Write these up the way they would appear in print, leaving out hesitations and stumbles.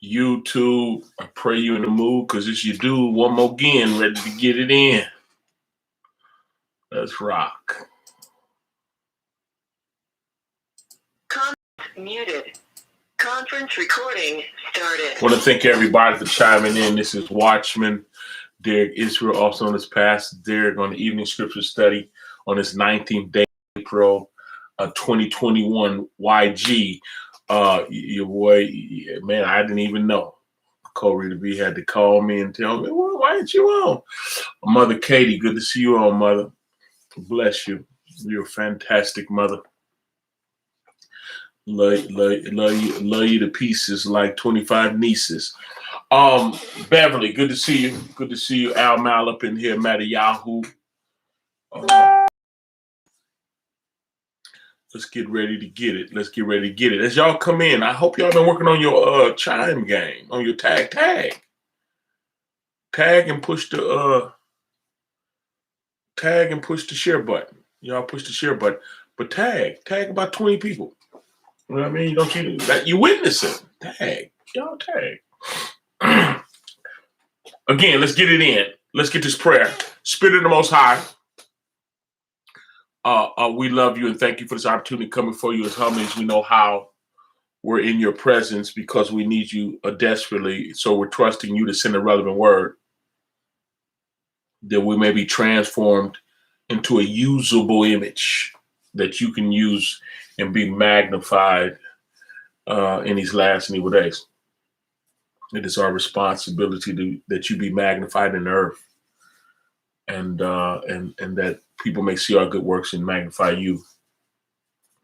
YouTube, I pray you in the mood because it's your dude one more again, ready to get it in. Let's rock. Muted. Conference recording started. I want to thank everybody for chiming in. This is Watchman Derek Israel, also known as Pastor Derek, on the evening scripture study on this 19th day of April 2021 YG. Your boy, man, I didn't even know. Corey to be had to call me and tell me, well, why aren't you on? Mother Katie, good to see you on, Mother. Bless you. You're a fantastic mother. Love you to pieces like 25 nieces. Beverly, good to see you. Good to see you. Al Mal up in here, Matty Yahoo. Let's get ready to get it. As y'all come in, I hope y'all been working on your chime game, on your tag. Tag and push the share button. Y'all push the share button. But tag about 20 people. You know what I mean? Don't you that you witness it. Tag. Y'all tag. Again, let's get it in. Let's get this prayer. Spirit of the Most High. We love you and thank you for this opportunity coming for you as humbly as we know how. We're in your presence because we need you desperately. So we're trusting you to send a relevant word that we may be transformed into a usable image that you can use and be magnified in these last and evil days. It is our responsibility that you be magnified in the earth, and that people may see our good works and magnify you,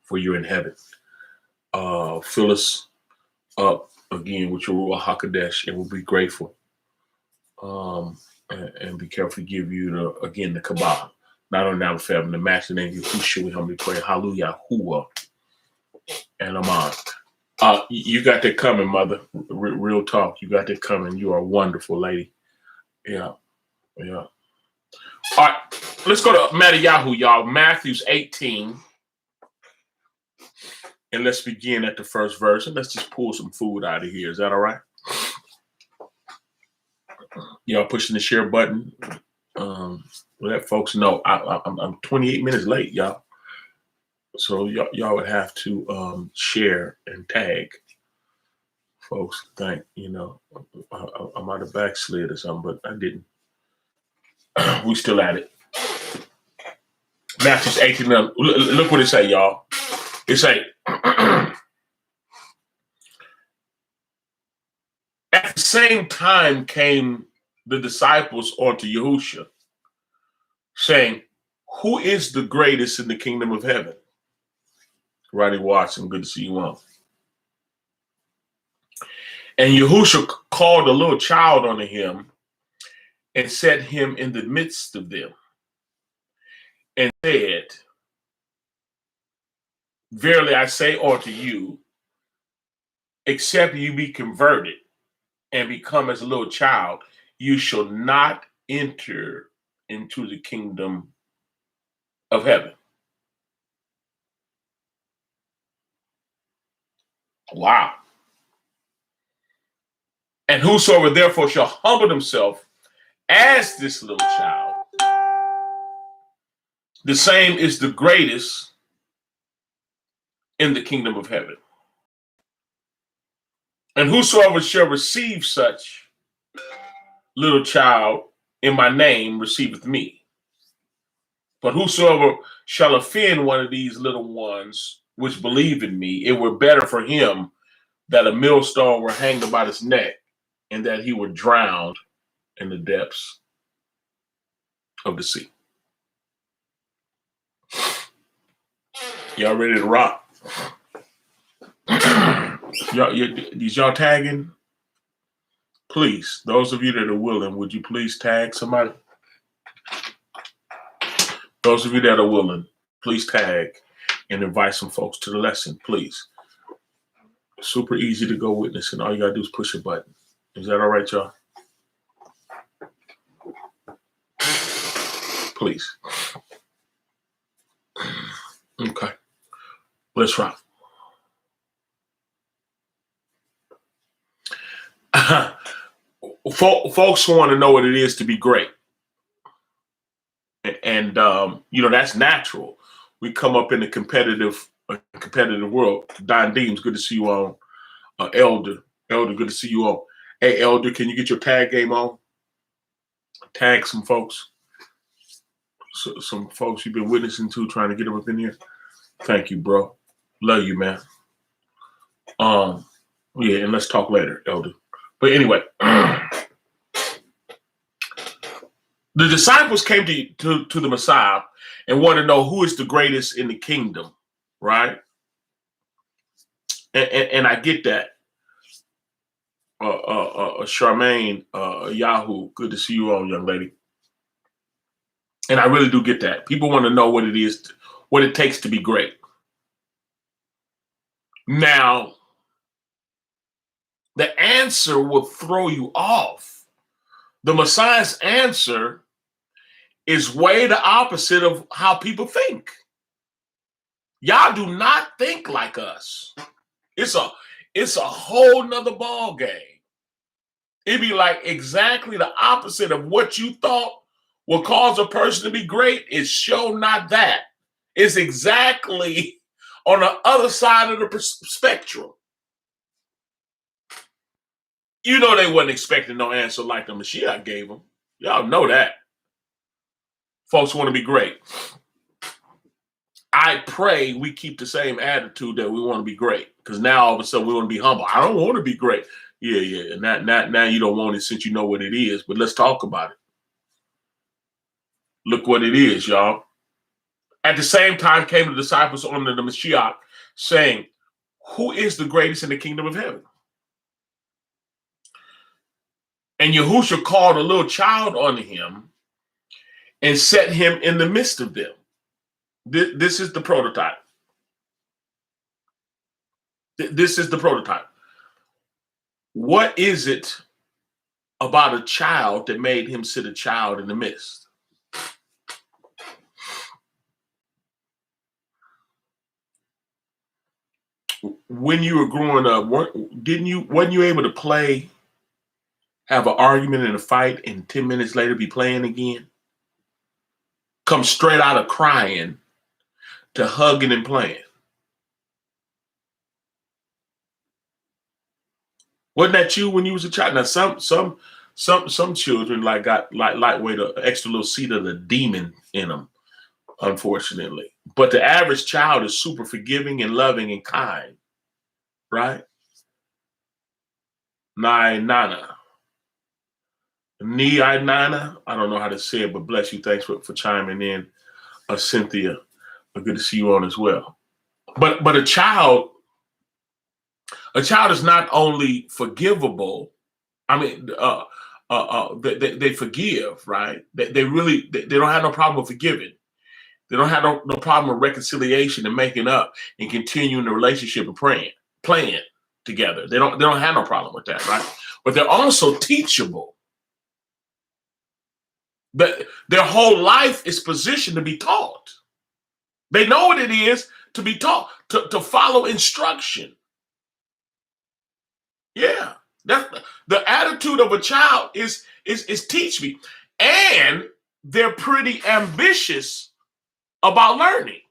for you're in heaven. Fill us up again with your Ruach HaKodesh, and we'll be grateful. And be careful to give you the Kabbalah. Not only now, forever, in the master name of Yahushua, we humbly pray. Hallelujah, Hua, and Aman. You got that coming, Mother. Real talk. You got that coming. You are a wonderful lady. Yeah. All right. Let's go to Matthew, y'all. Matthew's 18. And let's begin at the first verse. And let's just pull some food out of here. Is that all right? Y'all pushing the share button. Let folks know I'm 28 minutes late, y'all. So y'all would have to share and tag. Folks think, I might have backslid or something, but I didn't. We still at it. Matthew 18. Look what it say, y'all. It say, at the same time came the disciples unto Yahushua, saying, who is the greatest in the kingdom of heaven? Rodney Watson, good to see you on. And Yahushua called a little child unto him and set him in the midst of them and said, verily I say unto you, except you be converted and become as a little child, you shall not enter into the kingdom of heaven. Wow. And whosoever therefore shall humble himself as this little child, the same is the greatest in the kingdom of heaven. And whosoever shall receive such little child in my name receiveth me. But whosoever shall offend one of these little ones which believe in me, it were better for him that a millstone were hanged about his neck and that he were drowned in the depths of the sea. Y'all ready to rock? Y'all tagging? Please, those of you that are willing, would you please tag somebody? Those of you that are willing, please tag and invite some folks to the lesson, please. Super easy to go witnessing. All you gotta do is push a button. Is that all right, y'all? Please. Okay. Let's rock. folks want to know what it is to be great. And that's natural. We come up in a competitive world. Don Deems, good to see you on. Elder, good to see you on. Hey, Elder, can you get your tag game on? Tag some folks. Some folks you've been witnessing to, trying to get them up in here. Thank you, bro. Love you, man. Yeah, and let's talk later, Elder. But anyway, the disciples came to the Messiah and wanted to know who is the greatest in the kingdom, right? And I get that. Charmaine, Yahoo, good to see you all, young lady. And I really do get that. People want to know what it is, what it takes to be great. Now, the answer will throw you off. The Messiah's answer is way the opposite of how people think. Y'all do not think like us. It's a whole nother ball game. It'd be like exactly the opposite of what you thought will cause a person to be great. Is sure not that. It's exactly on the other side of the spectrum. You know they wasn't expecting no answer like the Mashiach gave them. Y'all know that. Folks want to be great. I pray we keep the same attitude that we want to be great, because now all of a sudden we want to be humble. I don't want to be great. Yeah. Now you don't want it since you know what it is, but let's talk about it. Look what it is, y'all. At the same time came the disciples under the Mashiach saying, who is the greatest in the kingdom of heaven? And Yahushua called a little child unto him and set him in the midst of them. This is the prototype. This is the prototype. What is it about a child that made him sit a child in the midst? When you were growing up, wasn't you able to play, have an argument and a fight, and 10 minutes later be playing again? Come straight out of crying to hugging and playing. Wasn't that you when you was a child? Now some children got lightweight, an extra little seed of the demon in them, unfortunately. But the average child is super forgiving and loving and kind, right? Nana. Nana. I don't know how to say it, but bless you. Thanks for chiming in. Cynthia, good to see you on as well. But a child is not only forgivable. I mean, they forgive, right? They don't have no problem with forgiving. They don't have no problem with reconciliation and making up and continuing the relationship and playing together. They don't have no problem with that, right? But they're also teachable. Their whole life is positioned to be taught. They know what it is to be taught, to follow instruction. Yeah, the attitude of a child is teach me, and they're pretty ambitious about learning.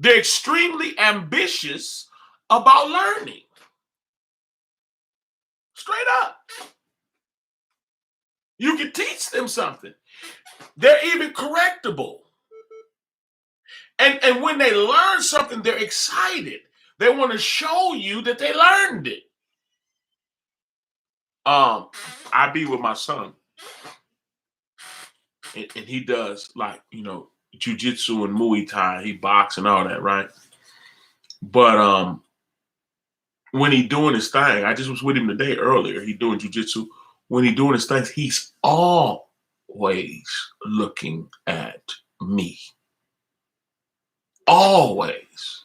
They're extremely ambitious about learning. Straight up. You can teach them something. They're even correctable. And when they learn something, they're excited. They want to show you that they learned it. I be with my son, and he does jiu-jitsu and Muay Thai. He box and all that, right? But when he doing his thing, I just was with him today earlier. He doing jiu-jitsu. When he doing his things, he's always looking at me. Always.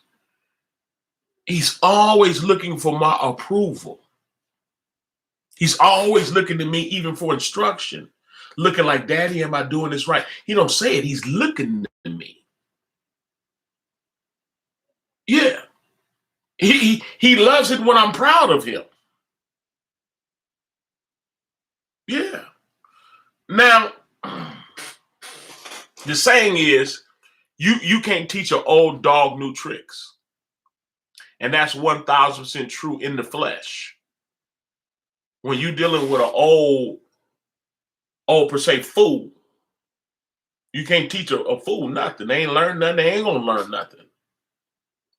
He's always looking for my approval. He's always looking to me even for instruction. Looking like, Daddy, am I doing this right? He don't say it. He's looking at me. Yeah. He He loves it when I'm proud of him. Yeah. Now, the saying is, you can't teach an old dog new tricks. And that's 1000% true in the flesh. When you're dealing with an old per se fool, you can't teach a fool nothing. They ain't learned nothing. They ain't gonna learn nothing.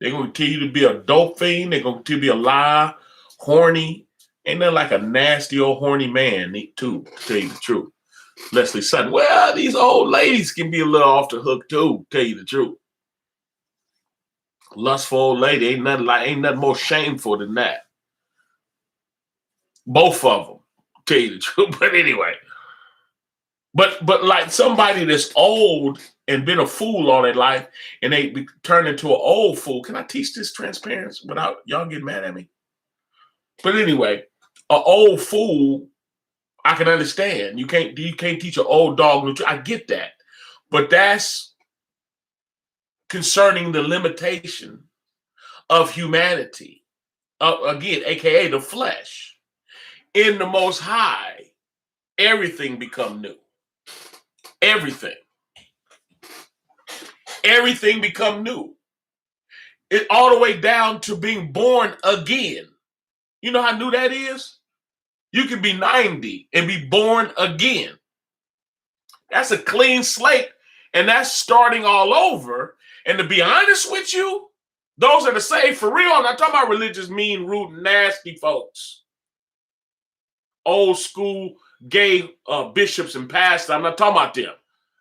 They're gonna tell you to be a dope fiend. They're gonna tell you to be a lie, horny. Ain't nothing like a nasty old horny man, too, to tell you the truth. Leslie Sutton, well, these old ladies can be a little off the hook too, tell you the truth. Lustful old lady, ain't nothing more shameful than that. Both of them, tell you the truth. But anyway, but like somebody that's old and been a fool all their life, and they turn into an old fool. Can I teach this transparency without y'all getting mad at me? But anyway, an old fool, I can understand. You can't teach an old dog new trick. I get that, but that's concerning the limitation of humanity. Again, aka the flesh. In the Most High, everything become new. Everything become new. It all the way down to being born again. You know how new that is? You can be 90 and be born again. That's a clean slate, and that's starting all over. And to be honest with you, those that are saved for real, I'm not talking about religious, mean, rude, nasty folks. Old school gay bishops and pastors. I'm not talking about them.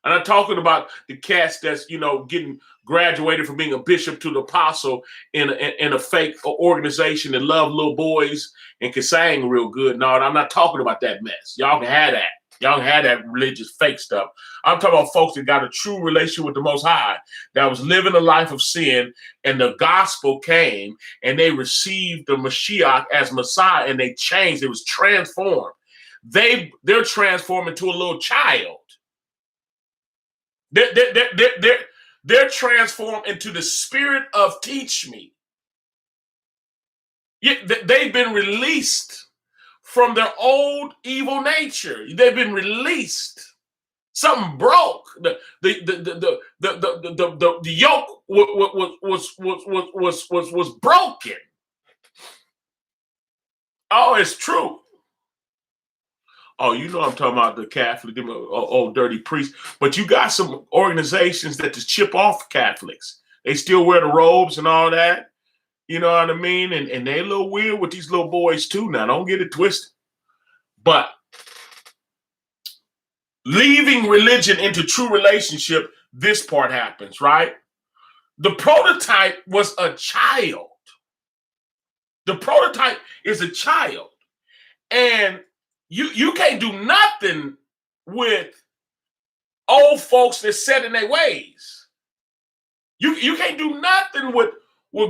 I'm not talking about the cats that's, getting graduated from being a bishop to the apostle in a fake organization that love little boys and can sing real good. No, I'm not talking about that mess. Y'all can have that. Y'all can have that religious fake stuff. I'm talking about folks that got a true relationship with the Most High, that was living a life of sin, and the gospel came, and they received the Mashiach as Messiah, and they changed. It was transformed. They're transformed into a little child. They're transformed into the spirit of teach me. They've been released from their old evil nature. They've been released. Something broke. The yoke was broken. Oh, it's true. Oh, I'm talking about the Catholic, them old dirty priests. But you got some organizations that just chip off Catholics. They still wear the robes and all that. You know what I mean? And they a little weird with these little boys too now. Don't get it twisted. But leaving religion into true relationship, this part happens, right? The prototype was a child. The prototype is a child. And you can't do nothing with old folks that set in their ways. You can't do nothing with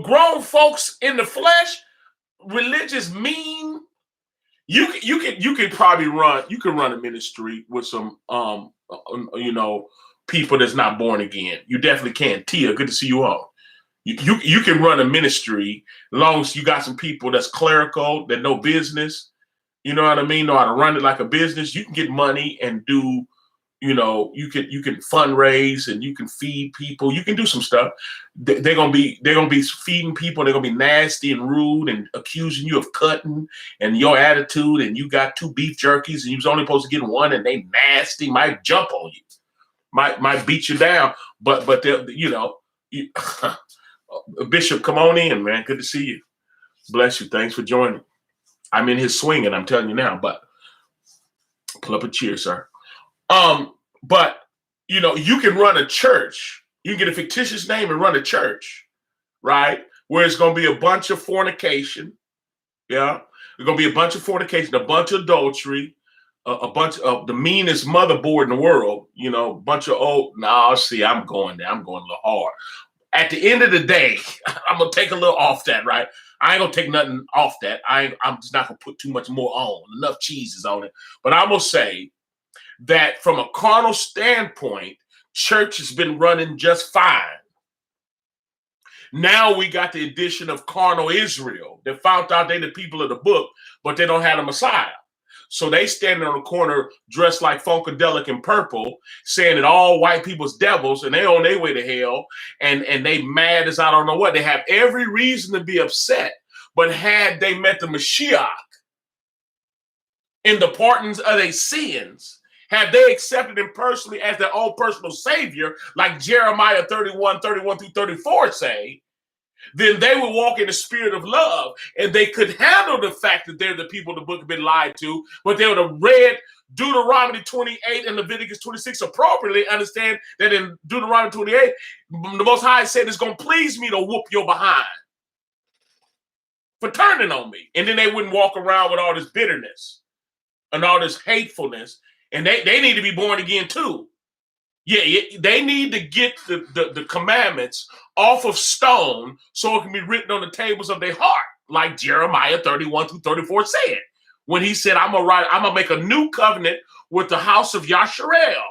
grown folks in the flesh, religious, mean. You can probably run a ministry with some people that's not born again. You definitely can. Tia, good to see you all. You can run a ministry as long as you got some people that's clerical, that know business. You know what I mean? Know how to run it like a business. You can get money and do, you can fundraise and you can feed people. You can do some stuff. They're gonna be feeding people. They're gonna be nasty and rude and accusing you of cutting and your attitude. And you got 2 beef jerkies and you was only supposed to get 1, and they nasty, might jump on you, might beat you down. But they'll, Bishop, come on in, man. Good to see you. Bless you. Thanks for joining. I'm in his swing, and I'm telling you now, but pull up a cheer, sir. But you can run a church. You can get a fictitious name and run a church, right? Where it's going to be a bunch of fornication. Yeah. There's going to be a bunch of fornication, a bunch of adultery, a bunch of the meanest motherboard in the world, a bunch of I'm going there. I'm going a little hard. At the end of the day, I'm going to take a little off that, right? I ain't going to take nothing off that. I'm just not going to put too much more on. Enough cheeses on it. But I'm going to say that from a carnal standpoint, church has been running just fine. Now we got the addition of carnal Israel that found out they the people of the book, but they don't have a Messiah. So they standing on the corner dressed like Funkadelic in purple, saying that all white people's devils and they on their way to hell, and they mad as I don't know what. They have every reason to be upset. But had they met the Mashiach in the pardons of their sins, had they accepted him personally as their own personal savior, like Jeremiah 31 through 34 say, then they would walk in the spirit of love, and they could handle the fact that they're the people the book have been lied to, but they would have read Deuteronomy 28 and Leviticus 26 appropriately, understand that in Deuteronomy 28, the Most High said it's going to please me to whoop your behind for turning on me. And then they wouldn't walk around with all this bitterness and all this hatefulness, and they need to be born again too. Yeah, they need to get the commandments off of stone so it can be written on the tables of their heart, like Jeremiah 31 through 34 said, when he said, I'm gonna make a new covenant with the house of Yasharel,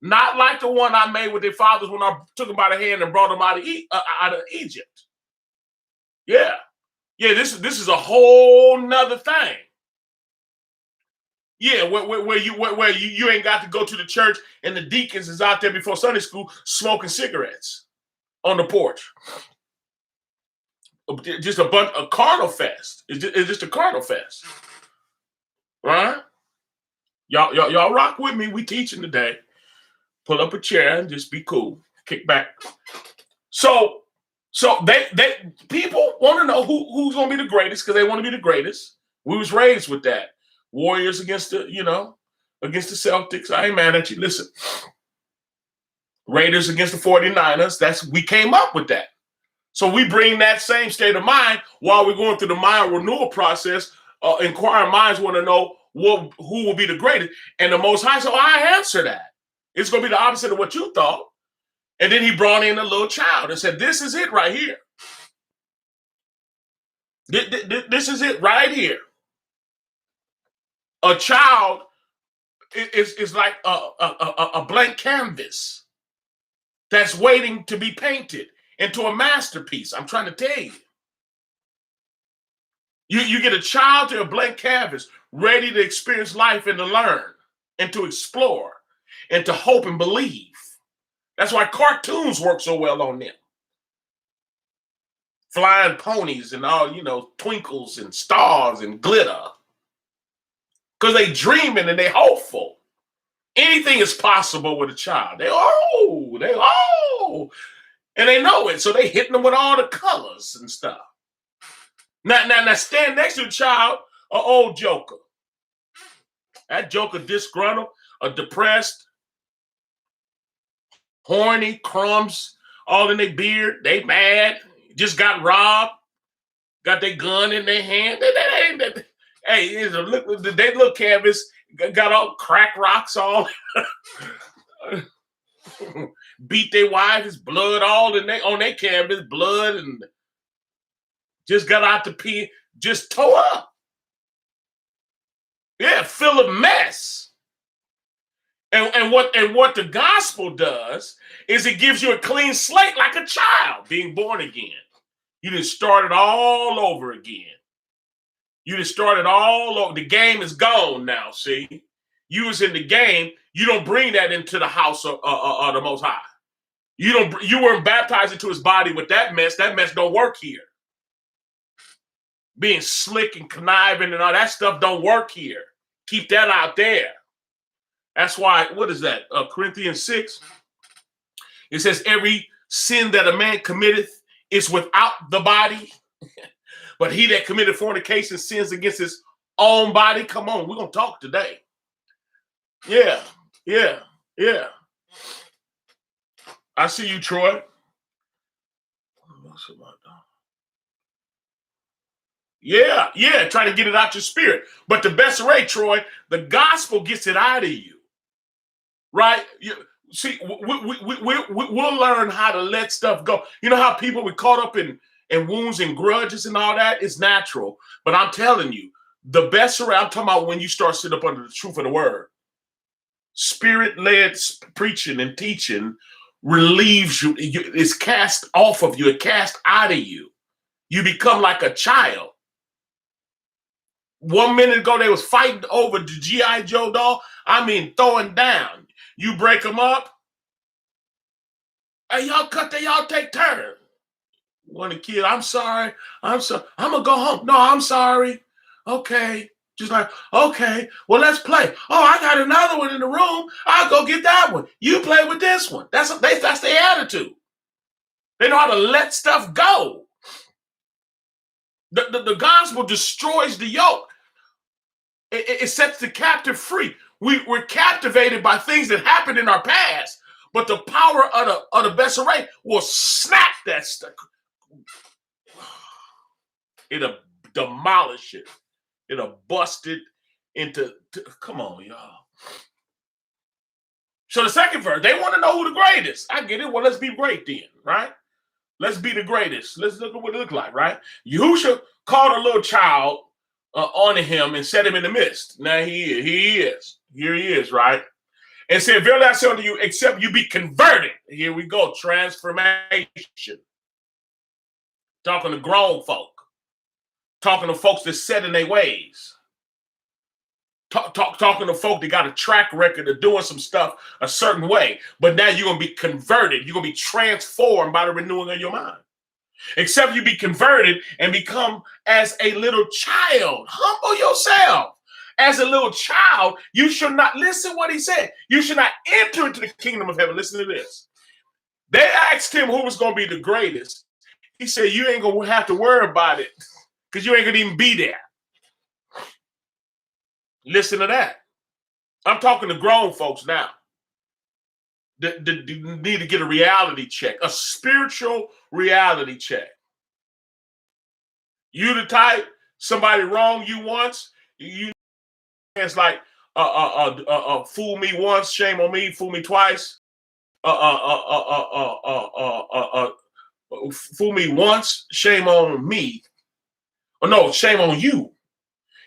not like the one I made with their fathers when I took them by the hand and brought them out of Egypt. Yeah, this is a whole nother thing. Yeah, where you ain't got to go to the church and the deacons is out there before Sunday school smoking cigarettes on the porch. Just a carnal fest. It's just a carnal fest, right? Y'all rock with me. We teaching today. Pull up a chair and just be cool. Kick back. So they people want to know who's gonna be the greatest because they want to be the greatest. We was raised with that. Warriors against the Celtics. I ain't mad at you. Listen, Raiders against the 49ers. We came up with that. So we bring that same state of mind while we're going through the mind renewal process. Inquiring minds want to know who will be the greatest. And the Most High, so I answer that. It's going to be the opposite of what you thought. And then he brought in a little child and said, this is it right here. This is it right here. A child is like a blank canvas that's waiting to be painted into a masterpiece. I'm trying to tell you. You get a child to a blank canvas, ready to experience life and to learn and to explore and to hope and believe. That's why cartoons work so well on them. Flying ponies and all, twinkles and stars and glitter. Because they dreaming and they hopeful. Anything is possible with a child. And they know it. So they hitting them with all the colors and stuff. Now stand next to the child, an old joker. That joker disgruntled, depressed, horny, crumbs all in their beard. They mad, just got robbed, got their gun in their hand. Hey, they look canvas, got all crack rocks all. Beat their wives, blood all on their canvas, blood, and just got out to pee, just tore up. Yeah, full of mess. And what the gospel does is it gives you a clean slate like a child being born again. You just started all over again. You just started all over. The game is gone now, see? You was in the game. You don't bring that into the house of the Most High. You weren't baptized into his body with that mess. That mess don't work here. Being slick and conniving and all that stuff don't work here. Keep that out there. That's why, what is that? Corinthians 6. It says, every sin that a man committeth is without the body. But he that committed fornication sins against his own body. Come on, we're going to talk today. Yeah. I see you, Troy. Yeah, trying to get it out your spirit. But the best way, Troy, the gospel gets it out of you. Right? See, we'll learn how to let stuff go. You know how people were caught up in wounds and grudges and all that? It's natural. But I'm telling you, the best way, I'm talking about when you start sitting up under the truth of the word. Spirit-led preaching and teaching relieves you. It's cast off of you. It's cast out of you. You become like a child. 1 minute ago, they was fighting over the G.I. Joe doll. I mean, throwing down. You break them up. Hey, y'all y'all take turns. One of the kids, I'm sorry. I'm gonna go home. No, I'm sorry. Okay. Just like, okay, well, let's play. Oh, I got another one in the room. I'll go get that one. You play with this one. That's their attitude. They know how to let stuff go. The gospel destroys the yoke. It sets the captive free. We're captivated by things that happened in our past, but the power of the Besseret will snap that stuff. It'll demolish it. It'll bust it into. Come on, y'all. So the second verse, they want to know who the greatest. I get it. Well, let's be great then, right? Let's be the greatest. Let's look at what it look like, right? Yahushua called a little child onto him and set him in the midst. Now he is. Here he is, right? And said, verily I say unto you, except you be converted. Here we go, transformation. Talking to grown folk. Talking to folks that set in their ways. Talking to folk that got a track record of doing some stuff a certain way. But now you're going to be converted. You're going to be transformed by the renewing of your mind. Except you be converted and become as a little child. Humble yourself. As a little child, you should not, listen what he said. You should not enter into the kingdom of heaven. Listen to this. They asked him who was going to be the greatest. He said, you ain't going to have to worry about it because you ain't going to even be there. Listen to that. I'm talking to grown folks now. That need to get a reality check, a spiritual reality check. You the type, somebody wronged you once, you it's like fool me once, shame on me, fool me twice. Fool me once, shame on me. Or no, shame on you.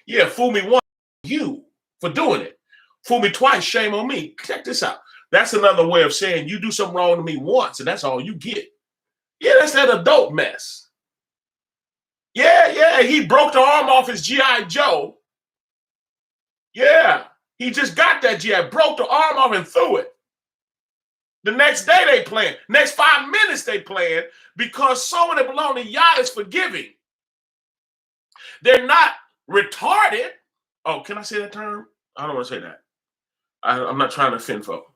Yeah, fool me once, you for doing it. Fool me twice, shame on me. Check this out. That's another way of saying you do something wrong to me once, and that's all you get. Yeah, that's that adult mess. Yeah, he broke the arm off his G.I. Joe. Yeah, he just got that G.I. broke the arm off and threw it. The next day they playing. Next 5 minutes they playing because someone that belongs to Yah is forgiving. They're not retarded. Oh, can I say that term? I don't want to say that. I'm not trying to offend folks.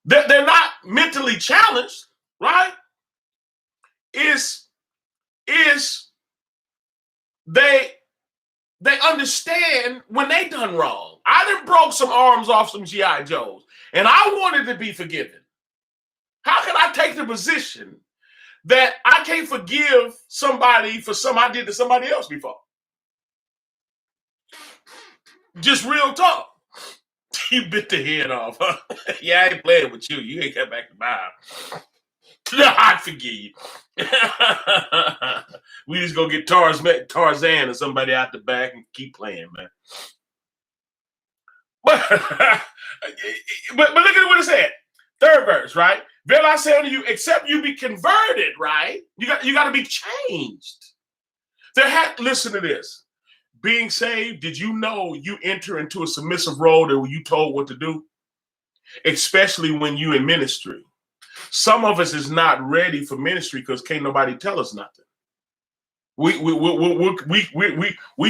They're not mentally challenged, right? Is they understand when they done wrong. I done broke some arms off some G.I. Joes, and I wanted to be forgiven. How can I take the position that I can't forgive somebody for something I did to somebody else before? Just real talk. You bit the head off, huh? Yeah, I ain't playing with you. You ain't got back to mine. I forgive you. We just go get Tarzan or somebody out the back and keep playing, man. But look at what it said. Third verse, right? Verily I say unto you, except you be converted, right? You got to be changed. Listen to this. Being saved, did you know you enter into a submissive role that you told what to do? Especially when you in ministry. Some of us is not ready for ministry because can't nobody tell us nothing. We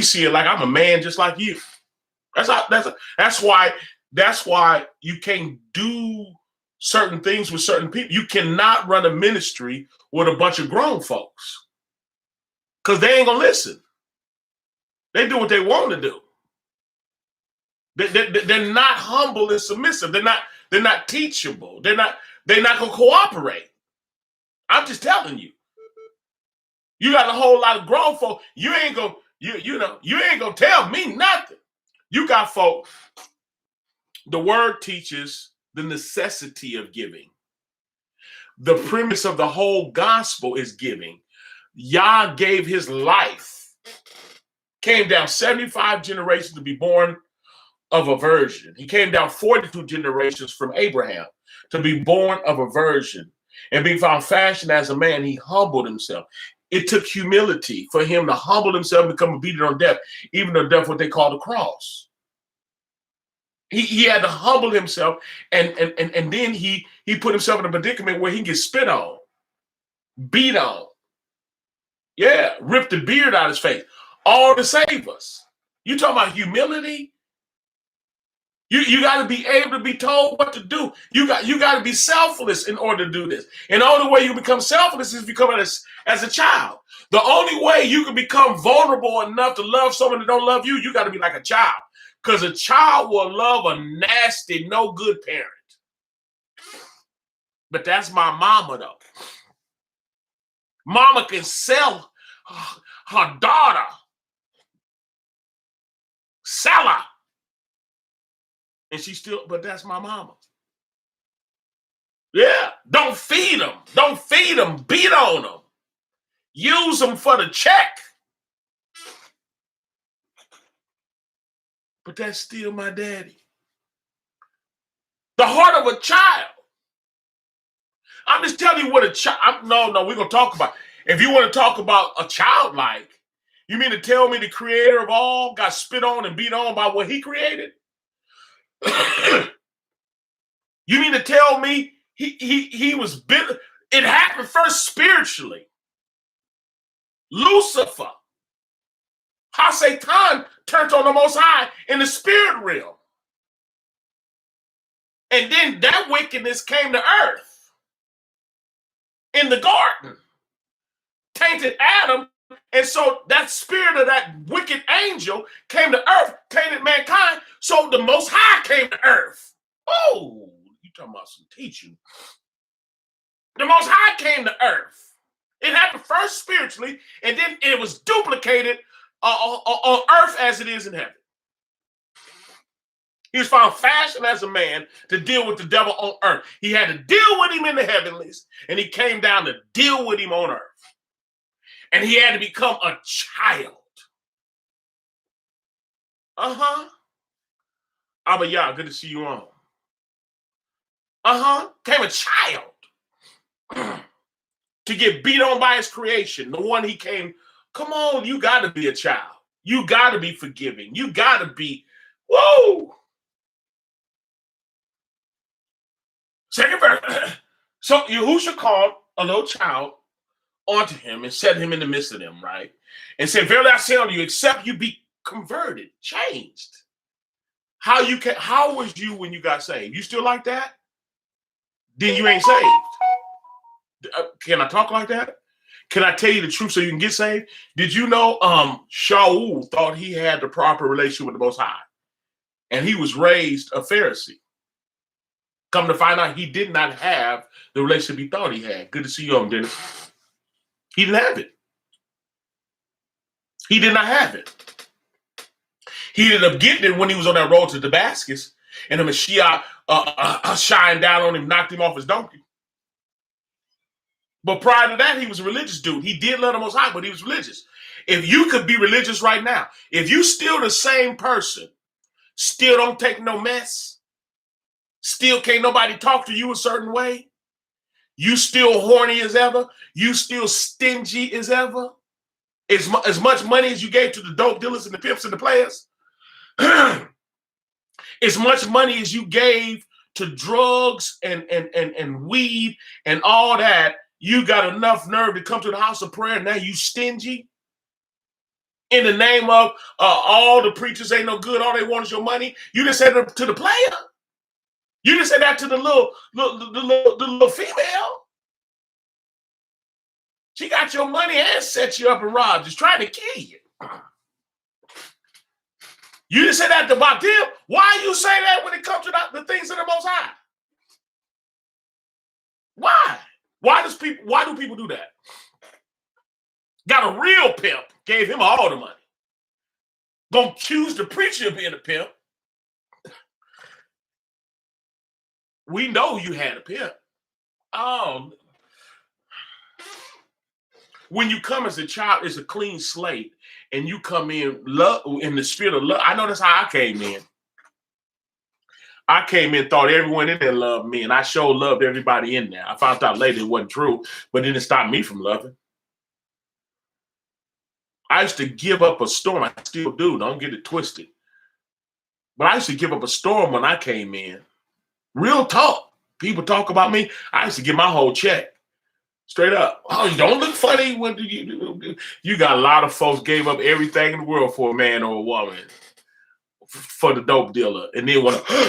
see it like I'm a man just like you. That's why you can't do certain things with certain people. You cannot run a ministry with a bunch of grown folks because they ain't gonna listen. They do what they want to do. They're not humble and submissive. They're not teachable. They're not gonna cooperate. I'm just telling you. You got a whole lot of grown folk. You ain't gonna tell me nothing. You got folk. The word teaches the necessity of giving. The premise of the whole gospel is giving. Yah gave his life. Came down 75 generations to be born of a virgin. He came down 42 generations from Abraham. to be born of a virgin and being found fashioned as a man, he humbled himself. It took humility for him to humble himself and become obedient on death, even the death, what they call the cross. He had to humble himself, and then he put himself in a predicament where he can get spit on, beat on, rip the beard out of his face, all to save us. You talking about humility? You got to be able to be told what to do. You got to be selfless in order to do this. And the only way you become selfless is becoming as a child. The only way you can become vulnerable enough to love someone that don't love you, you got to be like a child. Because a child will love a nasty, no good parent. But that's my mama, though. Mama can sell her daughter. Sell her. And she still, but that's my mama. Yeah, don't feed them. Don't feed them. Beat on them. Use them for the check. But that's still my daddy. The heart of a child. I'm just telling you what a child, no, we're going to talk about. If you want to talk about a childlike, you mean to tell me the creator of all got spit on and beat on by what he created? You mean to tell me he was bitter? It happened first spiritually. Lucifer, Satan turned on the Most High in the spirit realm. And then that wickedness came to earth in the garden, tainted Adam. And so that spirit of that wicked angel came to earth, tainted mankind. So the Most High came to earth. Oh, you talking about some teaching. The Most High came to earth. It happened first spiritually, and then it was duplicated on earth as it is in heaven. He was found fashioned as a man to deal with the devil on earth. He had to deal with him in the heavenlies, and he came down to deal with him on earth. And he had to become a child. Abba Yah, good to see you on. Came a child to get beat on by his creation. The one he came, come on, you got to be a child. You got to be forgiving. You got to be, whoa. Second verse. So Yahushua called a little child onto him and set him in the midst of them, right? And said, verily I say unto you, except you be converted, changed. How was you when you got saved? You still like that? Then you ain't saved. Can I talk like that? Can I tell you the truth so you can get saved? Did you know Shaul thought he had the proper relationship with the Most High? And he was raised a Pharisee. Come to find out he did not have the relationship he thought he had. Good to see you, Dennis. He didn't have it. He did not have it. He ended up getting it when he was on that road to Damascus, and the Mashiach shined down on him, knocked him off his donkey. But prior to that, he was a religious dude. He did love the Most High, but he was religious. If you could be religious right now, if you still the same person, still don't take no mess, still can't nobody talk to you a certain way, you still horny as ever, you still stingy as ever, as much money as you gave to the dope dealers and the pimps and the players, as much money as you gave to drugs and weed and all that, you got enough nerve to come to the house of prayer, and now you stingy? In the name of all the preachers ain't no good, all they want is your money. You just said it to the player. You just said that to the little female. She got your money and set you up and robbed, just trying to kill you. You just said that about them. Why you say that when it comes to the things of the Most High? Why? Why do people do that? Got a real pimp, gave him all the money. Gonna accuse the preacher of being a pimp. We know you had a pimp. Oh, when you come as a child, it's a clean slate, and you come in love in the spirit of love. I know that's how I came in. I came in, thought everyone in there loved me, and I sure loved everybody in there. I found out later it wasn't true, but it didn't stop me from loving. I used to give up a storm. I still do. Don't get it twisted. But I used to give up a storm when I came in. Real talk. People talk about me. I used to get my whole check. Straight up. Oh, you don't look funny. When you got a lot of folks gave up everything in the world for a man or a woman for the dope dealer. And then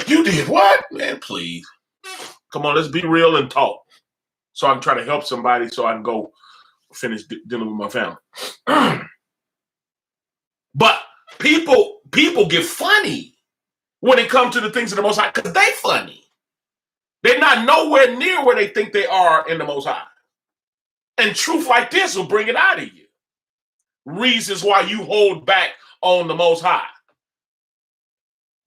you did what? Man, please. Come on, let's be real and talk. So I can try to help somebody so I can go finish dealing with my family. But people get funny when it comes to the things of the Most High because they funny. They're not nowhere near where they think they are in the Most High. And truth like this will bring it out of you. Reasons why you hold back on the Most High.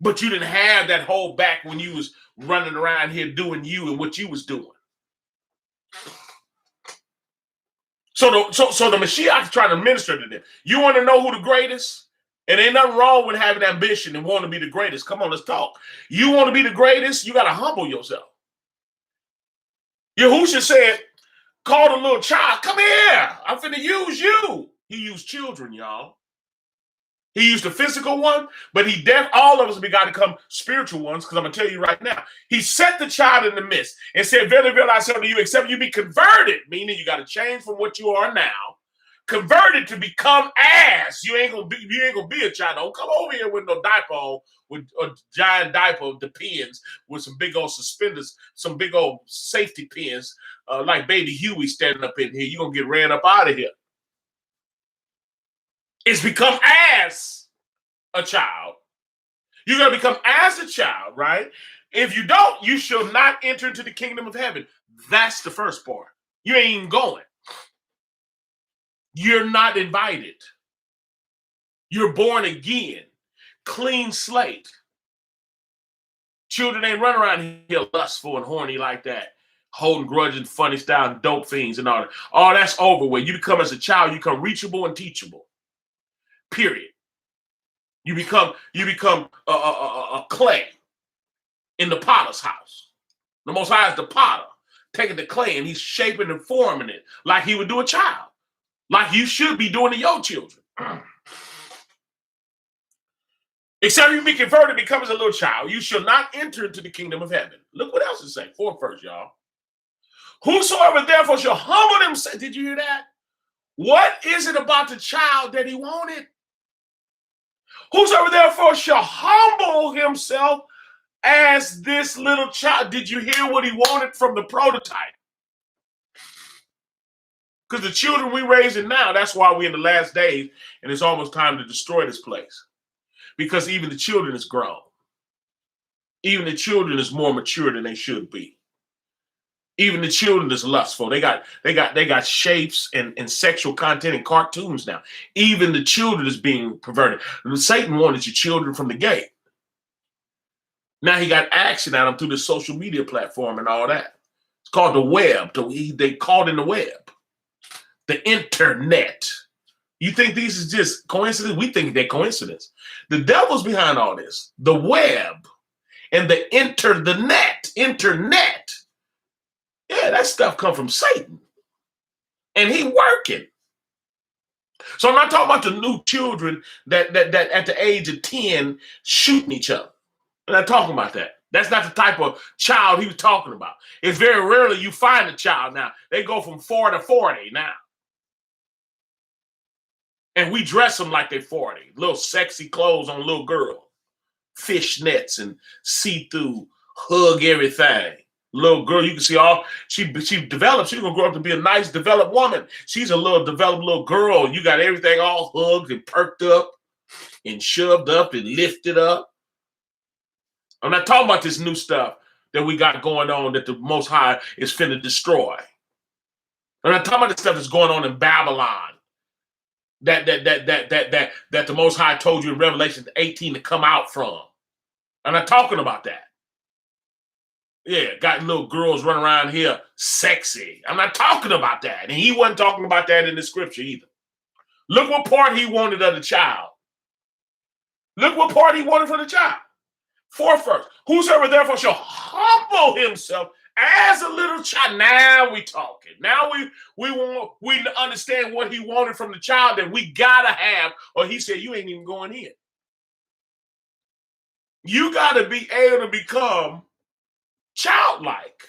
But you didn't have that hold back when you was running around here doing you and what you was doing. So the Mashiach is trying to minister to them. You want to know who the greatest? And ain't nothing wrong with having ambition and wanting to be the greatest. Come on, let's talk. You want to be the greatest? You got to humble yourself. Yahusha said, called a little child, come here. I'm finna use you. He used children, y'all. He used the physical one, but all of us have got to become spiritual ones, because I'm going to tell you right now. He set the child in the midst and said, verily, verily, I say unto you, except you be converted, meaning you got to change from what you are now, converted to become as. You ain't gonna be a child. Don't come over here with no diaper on, with a giant diaper, the pins, with some big old suspenders, some big old safety pins, like baby Huey standing up in here. You're going to get ran up out of here. It's become as a child. You're going to become as a child, right? If you don't, you shall not enter into the kingdom of heaven. That's the first part. You ain't even going. You're not invited. You're born again. Clean slate. Children ain't running around here lustful and horny like that, holding grudges, funny style, dope fiends and all that. All that's over with. You become, as a child, you become reachable and teachable. Period. You become a clay in the potter's house. The Most High is the potter, taking the clay and he's shaping and forming it like he would do a child, like you should be doing to your children. Except you be converted, become as a little child, you shall not enter into the kingdom of heaven. Look what else is saying. 4 verse, y'all. Whosoever therefore shall humble himself. Did you hear that? What is it about the child that he wanted? Whosoever therefore shall humble himself as this little child. Did you hear what he wanted from the prototype? Because the children we raising now, that's why we're in the last days, and it's almost time to destroy this place. Because even the children is grown. Even the children is more mature than they should be. Even the children is lustful. They got shapes and sexual content in cartoons now. Even the children is being perverted. Satan wanted your children from the gate. Now he got action at them through the social media platform and all that. It's called the web. They called in the web. The internet. You think these is just coincidence? We think they're coincidence. The devil's behind all this. The web and the internet. Yeah, that stuff come from Satan. And he working. So I'm not talking about the new children that at the age of 10 shooting each other. I'm not talking about that. That's not the type of child he was talking about. It's very rarely you find a child now. They go from 4 to 40 now. And we dress them like they're 40. Little sexy clothes on a little girl. Fishnets and see-through, hug everything. Little girl, you can see she developed. She's gonna grow up to be a nice, developed woman. She's a little developed little girl. You got everything all hugged and perked up and shoved up and lifted up. I'm not talking about this new stuff that we got going on that the Most High is finna destroy. I'm not talking about the stuff that's going on in Babylon. That the Most High told you in Revelation 18 to come out from. I'm not talking about that. Yeah, got little girls running around here sexy. I'm not talking about that. And he wasn't talking about that in the scripture either. Look what part he wanted of the child. Look what part he wanted for the child. Fourth verse. Whosoever therefore shall humble himself as a little child. Now we talking. Now we understand what he wanted from the child that we gotta have, or he said you ain't even going in. You gotta be able to become childlike.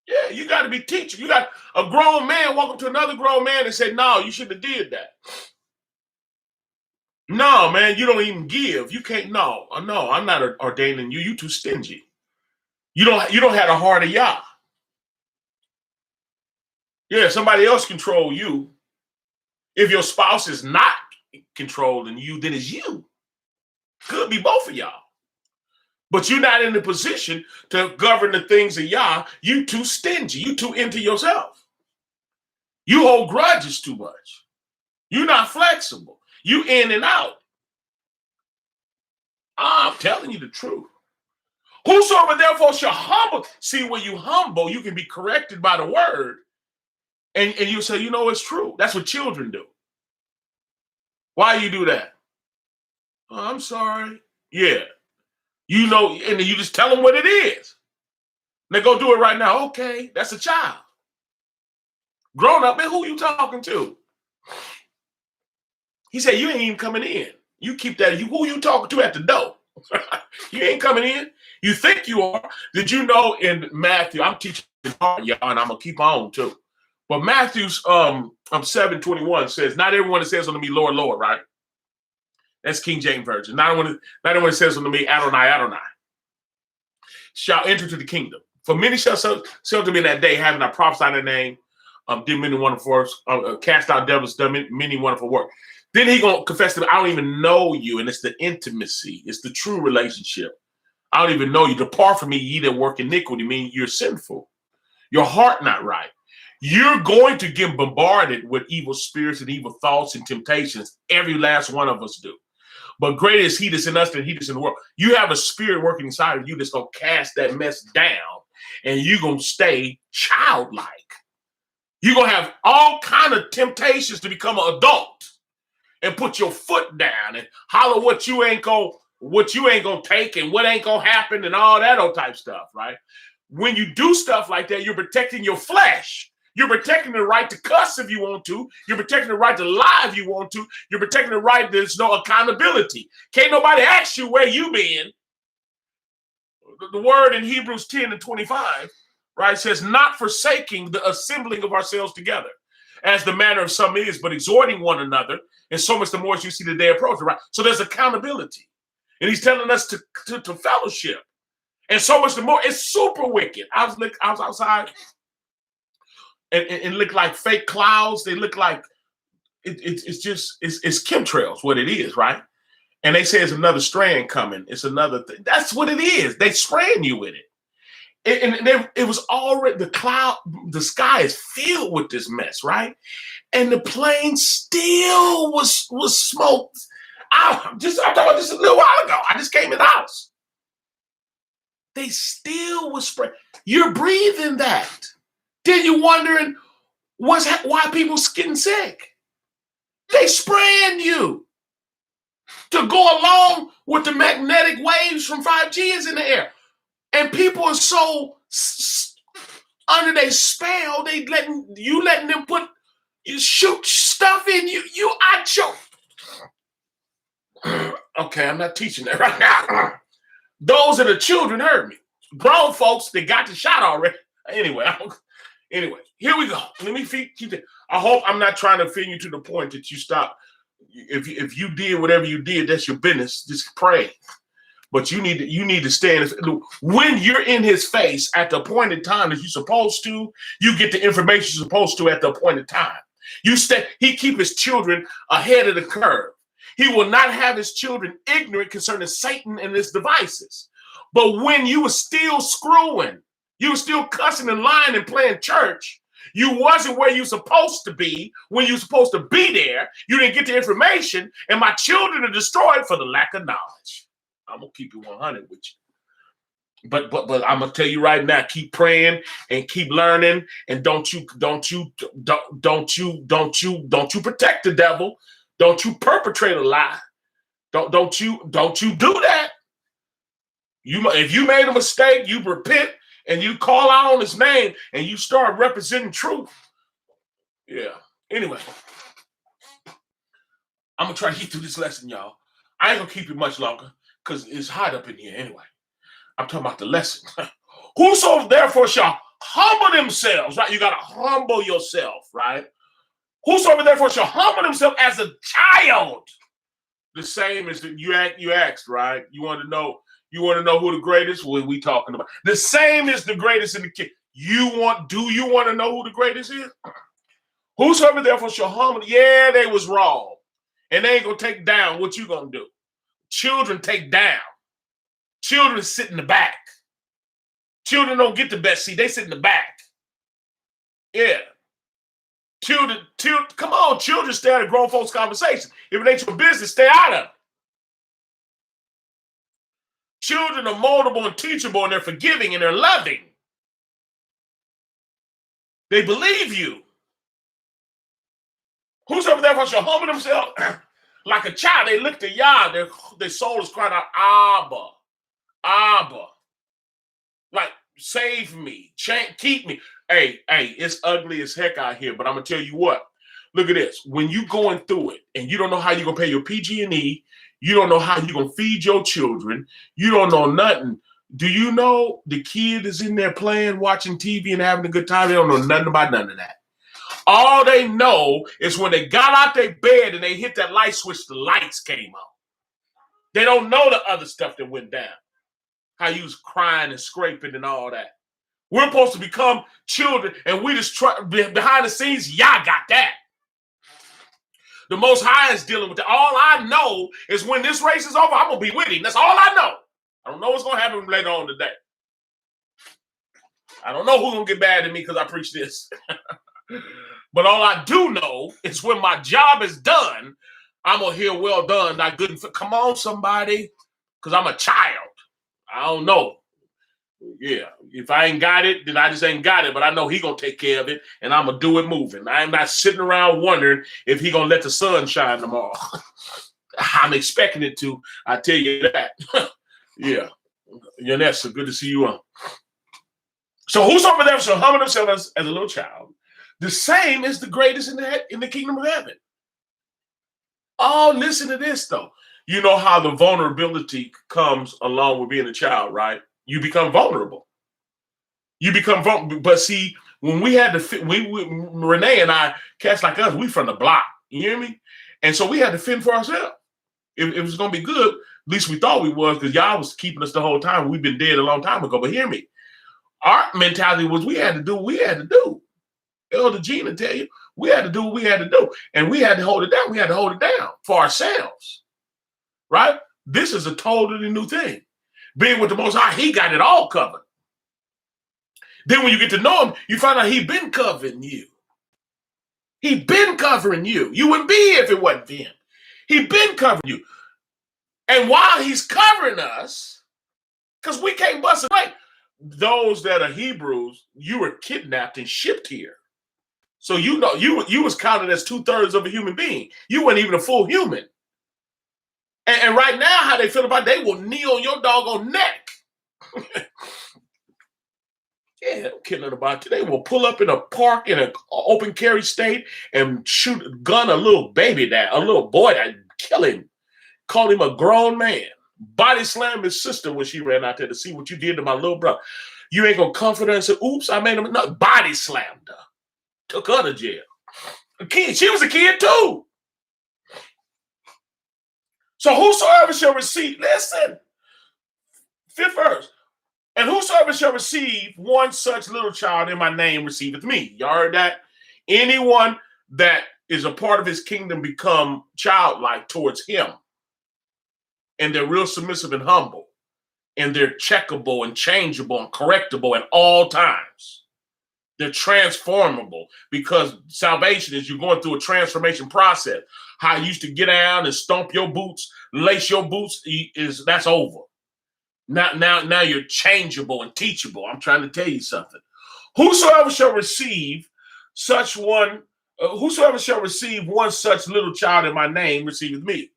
Yeah, you got to be teaching. You got a grown man walk up to another grown man and say, no, you shouldn't have did that. No, man, you don't even give. You can't. No, no, I'm not ordaining you. You too stingy. You don't have the heart of Yah. Yeah, somebody else control you. If your spouse is not controlling you, then it's you. Could be both of y'all. But you're not in the position to govern the things of Yah. You too stingy. You too into yourself. You hold grudges too much. You're not flexible. You in and out. I'm telling you the truth. Whosoever therefore shall humble. See, when you humble, you can be corrected by the word. And you say, you know, it's true. That's what children do. Why you do that? Oh, I'm sorry. Yeah. You know, and you just tell them what it is. They go do it right now. Okay, that's a child. Grown up, man, who you talking to? He said, you ain't even coming in. You keep that. Who you talking to at the door? You ain't coming in. You think you are. Did you know in Matthew, I'm teaching hard, y'all, and I'm going to keep on too. But Matthew's 7:21 says, not everyone that says unto me, Lord, Lord, right? That's King James Version. Not everyone that says unto me, Adonai, Adonai, shall enter to the kingdom. For many shall say to me in that day, having I prophesied in the name, did many wonderful works, cast out devils, done many wonderful works. Then he gonna confess to me, I don't even know you, and it's the intimacy, it's the true relationship. I don't even know you. Depart from me, ye that work iniquity, meaning you're sinful. Your heart not right. You're going to get bombarded with evil spirits and evil thoughts and temptations. Every last one of us do. But greater is he that's in us than he that's in the world. You have a spirit working inside of you that's going to cast that mess down, and you're going to stay childlike. You're going to have all kind of temptations to become an adult and put your foot down and holler what you ain't going to take and what ain't going to happen and all that old type stuff, right? When you do stuff like that, you're protecting your flesh. You're protecting the right to cuss if you want to. You're protecting the right to lie if you want to. You're protecting the right there's no accountability. Can't nobody ask you where you been. The word in Hebrews 10:25, right, says, not forsaking the assembling of ourselves together, as the manner of some is, but exhorting one another, and so much the more as you see the day approaching, right? So there's accountability. And he's telling us to fellowship. And so much the more, it's super wicked. I was outside. And look like fake clouds. They look like it's chemtrails, what it is, right? And they say it's another strand coming. It's another thing. That's what it is. They spraying you with it. And it was already the sky is filled with this mess, right? And the plane still was smoked. I'm talking about this a little while ago. I just came in the house. They still was spraying. You're breathing that. Then you're wondering why people getting sick. They spraying you to go along with the magnetic waves from 5G is in the air. And people are so under their spell, they letting them shoot stuff in you. I choke. Okay, I'm not teaching that right now. Those are the children heard me. Grown folks, they got the shot already. Anyway, here we go. Let me keep it. I hope I'm not trying to feed you to the point that you stop. If you did whatever you did, that's your business. Just pray. But you need to stand. When you're in his face at the appointed time that you're supposed to, you get the information you're supposed to at the appointed time. He keep his children ahead of the curve. He will not have his children ignorant concerning Satan and his devices. But when you were still screwing, you were still cussing and lying and playing church, you wasn't where you supposed to be when you supposed to be there. You didn't get the information, and my children are destroyed for the lack of knowledge. I'm gonna keep it 100 with you. But I'm gonna tell you right now, keep praying and keep learning, and don't you protect the devil. Don't you perpetrate a lie. Don't you do that. If you made a mistake, you repent and you call out on his name and you start representing truth. Yeah. Anyway, I'm gonna try to get through this lesson, y'all. I ain't gonna keep it much longer because it's hot up in here anyway. I'm talking about the lesson. Whoso therefore shall humble themselves, right? You gotta humble yourself, right? Whosoever therefore shall humble himself as a child, the same as you asked, right? You want to know who the greatest? What are we talking about? The same is the greatest in the kingdom. Do you want to know who the greatest is? Whosoever therefore shall humble, yeah, they was wrong. And they ain't gonna take down. What you gonna do? Children take down. Children sit in the back. Children don't get the best seat. They sit in the back. Yeah. Children, come on, children stay out of grown folks' conversation. If it ain't your business, stay out of it. Children are moldable and teachable, and they're forgiving and they're loving. They believe you. Whosoever therefore shall humble themselves like a child, they look to Yah, their soul is crying out, Abba, Abba. Like, save me, keep me. Hey, it's ugly as heck out here, but I'm gonna tell you what. Look at this. When you going through it and you don't know how you're gonna pay your PG&E, you don't know how you're gonna feed your children, you don't know nothing. Do you know the kid is in there playing, watching TV and having a good time? They don't know nothing about none of that. All they know is when they got out their bed and they hit that light switch, the lights came on. They don't know the other stuff that went down. How you was crying and scraping and all that. We're supposed to become children, and we just try behind the scenes. Y'all got that. The Most High is dealing with that. All I know is when this race is over, I'm gonna be with him. That's all I know. I don't know what's gonna happen later on today. I don't know who's gonna get mad at me because I preach this. But all I do know is when my job is done, I'm gonna hear "Well done, thy good and come on, somebody," because I'm a child. I don't know. Yeah, if I ain't got it, then I just ain't got it. But I know he gonna take care of it, and I'm gonna do it moving. I'm not sitting around wondering if he gonna let the sun shine tomorrow. I'm expecting it to. I tell you that. Yeah, Yanessa, good to see you on. So whosoever therefore shall humble themselves as a little child, the same is the greatest in the kingdom of heaven. Oh, listen to this though. You know how the vulnerability comes along with being a child, right? You become vulnerable. You become vulnerable. But see, when we had to fit, Renee and I, cats like us, we from the block. You hear me? And so we had to fend for ourselves. If it was going to be good, at least we thought we was, because y'all was keeping us the whole time. We've been dead a long time ago. But hear me. Our mentality was we had to do what we had to do. Elder Gina tell you, we had to do what we had to do. And we had to hold it down. We had to hold it down for ourselves. Right? This is a totally new thing. Being with the Most High, he got it all covered. Then when you get to know him, you find out he been covering you. He been covering you. You wouldn't be here if it wasn't for him. He been covering you. And while he's covering us, because we can't bust it right, those that are Hebrews, you were kidnapped and shipped here. So you know you was counted as 2/3 of a human being. You weren't even a full human. And right now, how they feel about it, they will kneel on your doggone neck. Yeah, I'm kidding about it. They will pull up in a park in an open carry state and shoot a gun a little baby down, a little boy that kill him, call him a grown man, body slam his sister when she ran out there to see what you did to my little brother. You ain't gonna comfort her and say, "Oops, I made him." No, body slammed her, took her to jail. A kid, she was a kid too. So whosoever shall receive, listen, 5th verse, and whosoever shall receive one such little child in my name receiveth me. Y'all heard that? Anyone that is a part of his kingdom become childlike towards him. And they're real submissive and humble. And they're checkable and changeable and correctable at all times. They're transformable because salvation is you're going through a transformation process. How you used to get down and stomp your boots, lace your boots, that's over. Now you're changeable and teachable. I'm trying to tell you something. Whosoever shall receive one such little child in my name receiveth me.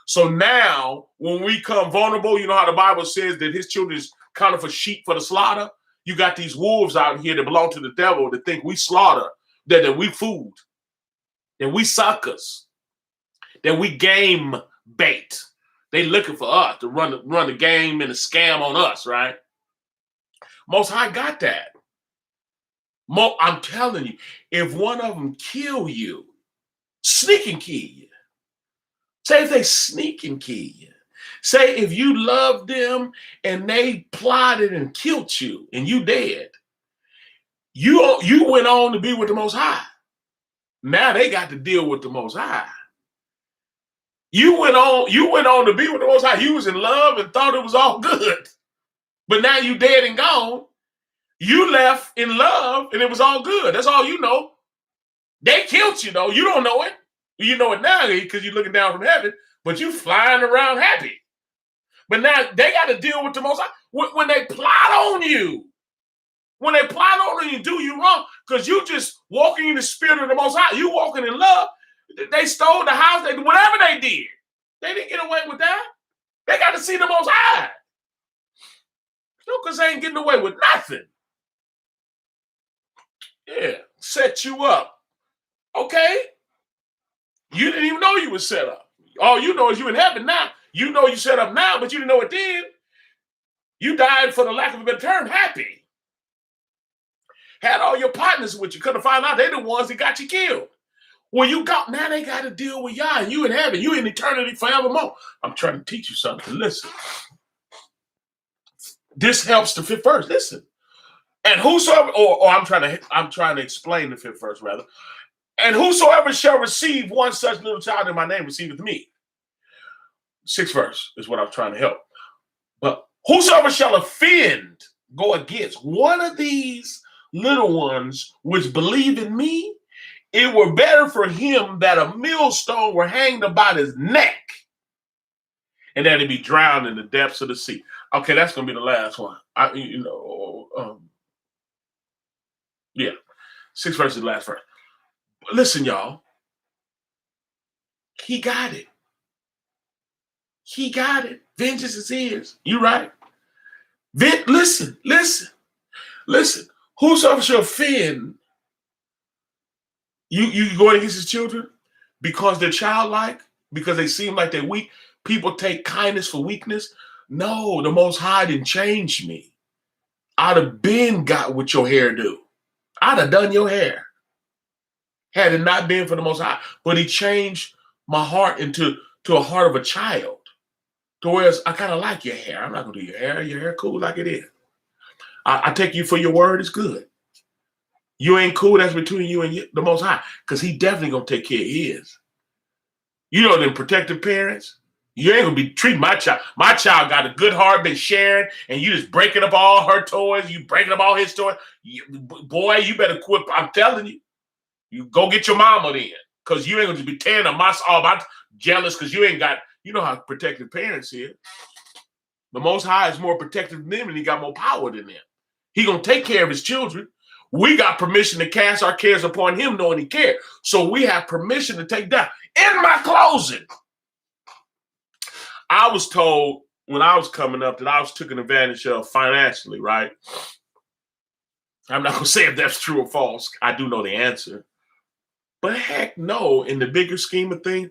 So now when we come vulnerable, you know how the Bible says that his children is kind of a sheep for the slaughter. You got these wolves out here that belong to the devil that think we slaughter, that we food, that we suckers, that we game bait. They looking for us to run the game and a scam on us, right? Most High got that. I'm telling you, if one of them kill you, sneak and kill you. Say if they sneak and kill you. Say if you love them and they plotted and killed you and you dead, you went on to be with the Most High. Now they got to deal with the Most High. You went on to be with the Most High. You was in love and thought it was all good. But now you dead and gone. You left in love and it was all good. That's all you know. They killed you though. You don't know it. You know it now because you're looking down from heaven, but you flying around happy. But now they got to deal with the Most High. When they plot on you, when they plot on you, do you wrong because you just walking in the spirit of the Most High. You walking in love. They stole the house. Whatever they did, they didn't get away with that. They got to see the Most High. No, because they ain't getting away with nothing. Yeah, set you up. Okay. You didn't even know you were set up. All you know is you in heaven now. You know you set up now, but you didn't know it then. You died, for the lack of a better term, happy. Had all your partners with you. Couldn't find out they're the ones that got you killed. Well, now they got to deal with y'all. You in heaven. You in eternity forevermore. I'm trying to teach you something. Listen. This helps the fifth verse. Listen. And whosoever, or I'm trying to explain the fifth verse rather. And whosoever shall receive one such little child in my name receiveth me. Sixth verse is what I'm trying to help. But whosoever shall offend, go against one of these little ones which believe in me, it were better for him that a millstone were hanged about his neck and that he be drowned in the depths of the sea. Okay, that's going to be the last one. Yeah. Sixth verse is the last verse. But listen, y'all. He got it. He got it. Vengeance is his. You right. Listen. Whosoever shall offend, you going against his children because they're childlike, because they seem like they're weak. People take kindness for weakness. No, the Most High didn't change me. I'd have been got with your hairdo. I'd have done your hair had it not been for the Most High. But he changed my heart into a heart of a child. To where I kind of like your hair. I'm not going to do your hair. Your hair cool like it is. I take you for your word. It's good. You ain't cool. That's between you and the Most High. Because he definitely going to take care of his. You know them protective parents? You ain't going to be treating my child. My child got a good heart, been sharing, and you just breaking up all her toys. You breaking up all his toys. Boy, you better quit. I'm telling you. You go get your mama then. Because you ain't going to be tearing up my all about jealous because you ain't got, you know how protective parents is. The Most High is more protective than them and he got more power than them. He going to take care of his children. We got permission to cast our cares upon him knowing he cares. So we have permission to take down. In my closing, I was told when I was coming up that I was taken advantage of financially, right? I'm not going to say if that's true or false. I do know the answer. But heck no, in the bigger scheme of things,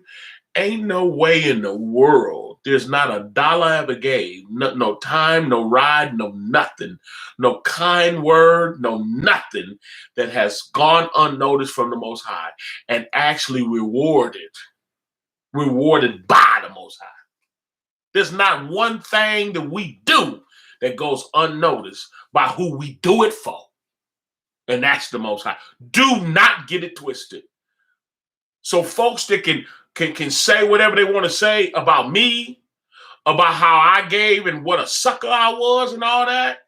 ain't no way in the world. There's not a dollar I ever gave. No time, no ride, no nothing. No kind word, no nothing that has gone unnoticed from the Most High and actually rewarded by the Most High. There's not one thing that we do that goes unnoticed by who we do it for. And that's the Most High. Do not get it twisted. So folks that can say whatever they want to say about me, about how I gave and what a sucker I was and all that,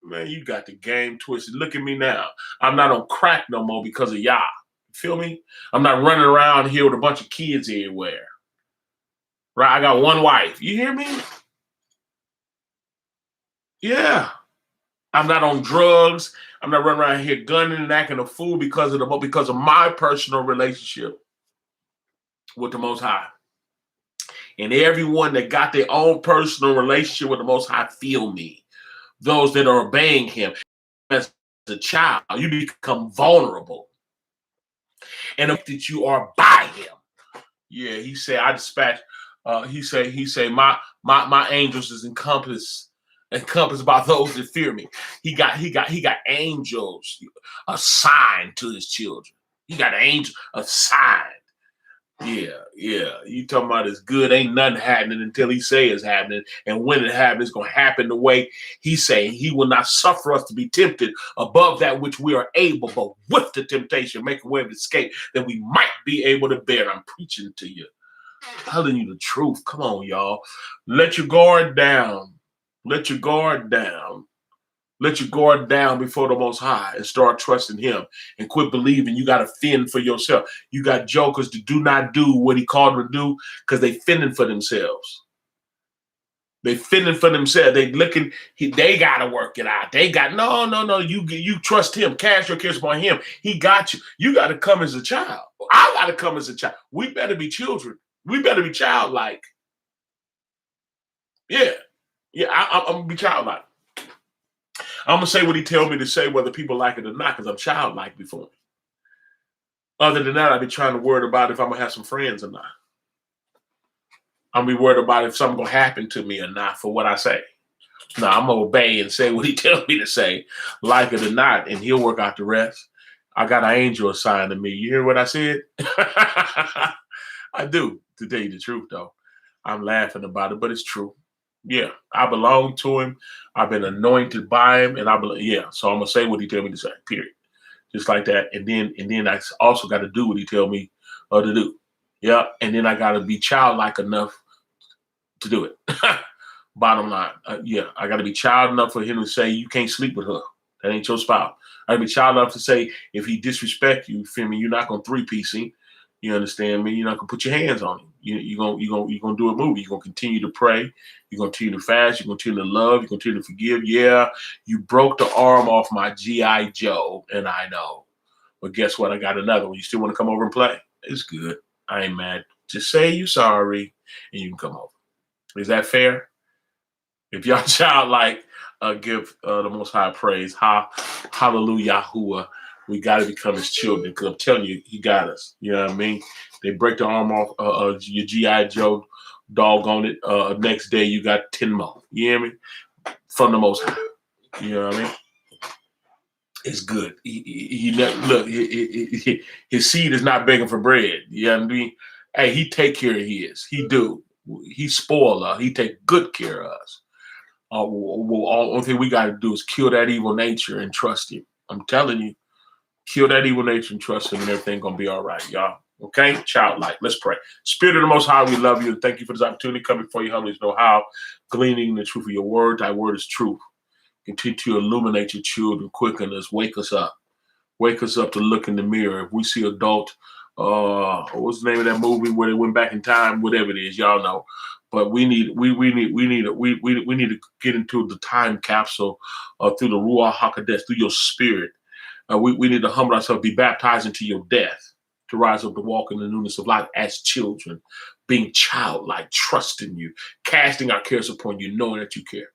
man, you got the game twisted. Look at me now. I'm not on crack no more because of y'all. Feel me? I'm not running around here with a bunch of kids everywhere. Right? I got one wife. You hear me? Yeah. I'm not on drugs. I'm not running around here gunning and acting a fool because of my personal relationship with the Most High. And everyone that got their own personal relationship with the Most High feel me. Those that are obeying him. As a child, you become vulnerable. And that you are by him. Yeah, he said, I dispatch, he say, my angels is encompassed by those that fear me. He got angels assigned to his children. He got an angel assigned. Yeah. You talking about it's good. Ain't nothing happening until he say it's happening. And when it happens, it's going to happen the way he's saying. He will not suffer us to be tempted above that which we are able, but with the temptation, make a way of escape that we might be able to bear. I'm preaching to you, telling you the truth. Come on, y'all. Let your guard down. Let your guard down. Let your guard down before the Most High and start trusting him and quit believing you got to fend for yourself. You got jokers that do not do what he called them to do because they fending for themselves. They fending for themselves. They looking, they got to work it out. They got, no. You trust him. Cast your cares upon him. He got you. You got to come as a child. I got to come as a child. We better be children. We better be childlike. Yeah, I'm going to be childlike. I'm going to say what he tells me to say, whether people like it or not, because I'm childlike before him. Other than that, I'd be trying to worry about if I'm going to have some friends or not. I'm going to be worried about if something going to happen to me or not for what I say. No, I'm going to obey and say what he tells me to say, like it or not, and he'll work out the rest. I got an angel assigned to me. You hear what I said? I do, to tell you the truth, though. I'm laughing about it, but it's true. Yeah, I belong to him. I've been anointed by him, and so I'm gonna say what he tell me to say. Period. Just like that, and then I also got to do what he tell me to do. Yeah, and then I got to be childlike enough to do it. Bottom line, I got to be child enough for him to say you can't sleep with her. That ain't your spouse. I got to be child enough to say if he disrespect you, feel me, you're not gonna 3-piece him. You understand me? You're not gonna put your hands on him. You're gonna do a movie. You're gonna continue to pray. You're gonna continue to fast. You're gonna continue to love. You're gonna continue to forgive. Yeah, you broke the arm off my G.I. Joe, and I know. But guess what? I got another one. You still want to come over and play? It's good. I ain't mad. Just say you sorry, and you can come over. Is that fair? If y'all childlike, give the Most High praise. Hallelujah. We got to become his children because I'm telling you, he got us. You know what I mean? They break the arm off your G.I. Joe, dog on it. Next day, you got 10 more. You hear me? From the Most High. You know what I mean? It's good. Look, his seed is not begging for bread. You know what I mean? Hey, he take care of his. He do. He spoil us. He take good care of us. Only thing we got to do is kill that evil nature and trust him. I'm telling you. Kill that evil nature and trust him, and everything gonna be all right, y'all. Okay? Childlike. Let's pray. Spirit of the Most High, we love you and thank you for this opportunity coming before you. Help us know how. Gleaning the truth of your word. Thy word is truth. Continue to illuminate your children, quicken us, wake us up. Wake us up to look in the mirror. If we see adult, what's the name of that movie where they went back in time? Whatever it is, y'all know. But we need to get into the time capsule through the Ruach HaKodesh, through your spirit. We need to humble ourselves, be baptized into your death, to rise up to walk in the newness of life as children, being childlike, trusting you, casting our cares upon you, knowing that you care.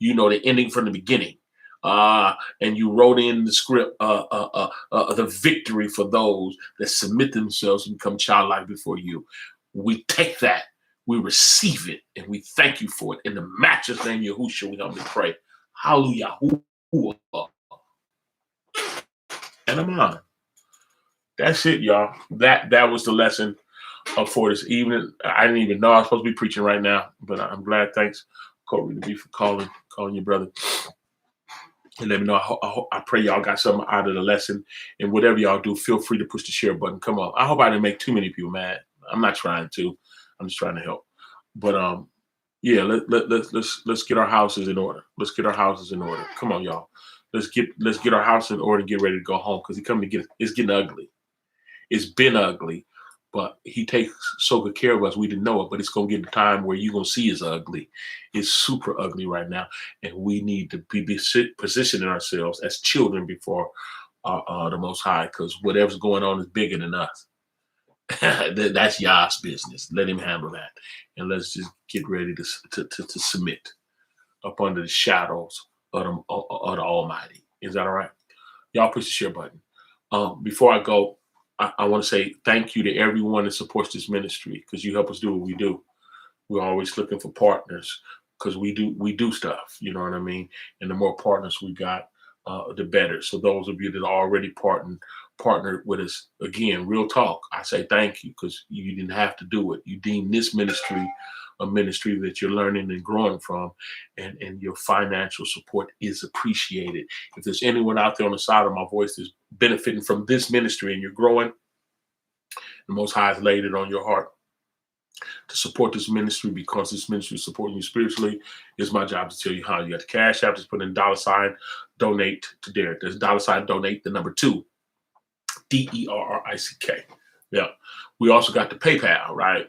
You know the ending from the beginning. And you wrote in the script the victory for those that submit themselves and become childlike before you. We take that, we receive it, and we thank you for it. In the matchless name of Yahushua, we humbly pray. Hallelujah. And I'm on. That's it, y'all. That was the lesson for this evening. I didn't even know I was supposed to be preaching right now, but I'm glad. Thanks, Corey, to be for calling your brother. And let me know. I pray y'all got something out of the lesson. And whatever y'all do, feel free to push the share button. Come on. I hope I didn't make too many people mad. I'm not trying to. I'm just trying to help. But yeah, let's get our houses in order. Let's get our houses in order. Come on, y'all. Let's get our house in order and get ready to go home because it's getting ugly. It's been ugly, but he takes so good care of us. We didn't know it, but it's going to get a time where you're going to see it's ugly. It's super ugly right now. And we need to be positioning ourselves as children before the Most High because whatever's going on is bigger than us. That's Yah's business. Let him handle that. And let's just get ready to submit up under the shadows of the Almighty. Is that all right? Y'all push the share button. Before I go, I want to say thank you to everyone that supports this ministry, because you help us do what we do. We're always looking for partners, because we do stuff. You know what I mean? And the more partners we got, the better. So those of you that are already partnered with us, again, real talk, I say thank you, because you didn't have to do it. You deem this ministry a ministry that you're learning and growing from, and your financial support is appreciated. If there's anyone out there on the side of my voice that's benefiting from this ministry and you're growing, the Most High has laid it on your heart to support this ministry, because this ministry is supporting you spiritually. It's my job to tell you how. You got the Cash App, just put in $ donate to Derek. There's $ donate, the number 2, DERRICK. Yeah. We also got the PayPal, right?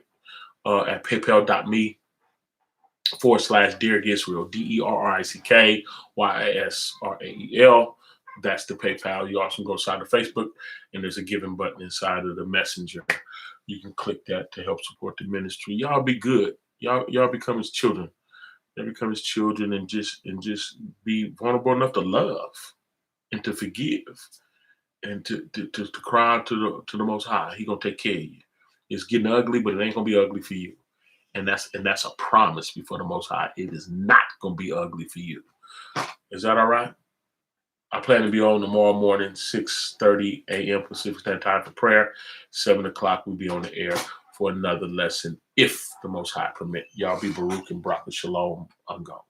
At paypal.me/Derek Israel, DERRICKYISRAEL. That's the PayPal. You also go inside of Facebook, and there's a giving button inside of the Messenger. You can click that to help support the ministry. Y'all be good. Y'all become his children. Y'all become his children, and just be vulnerable enough to love and to forgive and to cry out to the Most High. He gonna take care of you. It's getting ugly, but it ain't gonna be ugly for you. And that's a promise before the Most High. It is not gonna be ugly for you. Is that all right? I plan to be on tomorrow morning, 6:30 a.m. Pacific Standard Time for prayer. 7 o'clock, we'll be on the air for another lesson, if the Most High permit. Y'all be Baruch and Barak Shalom. I'm gone.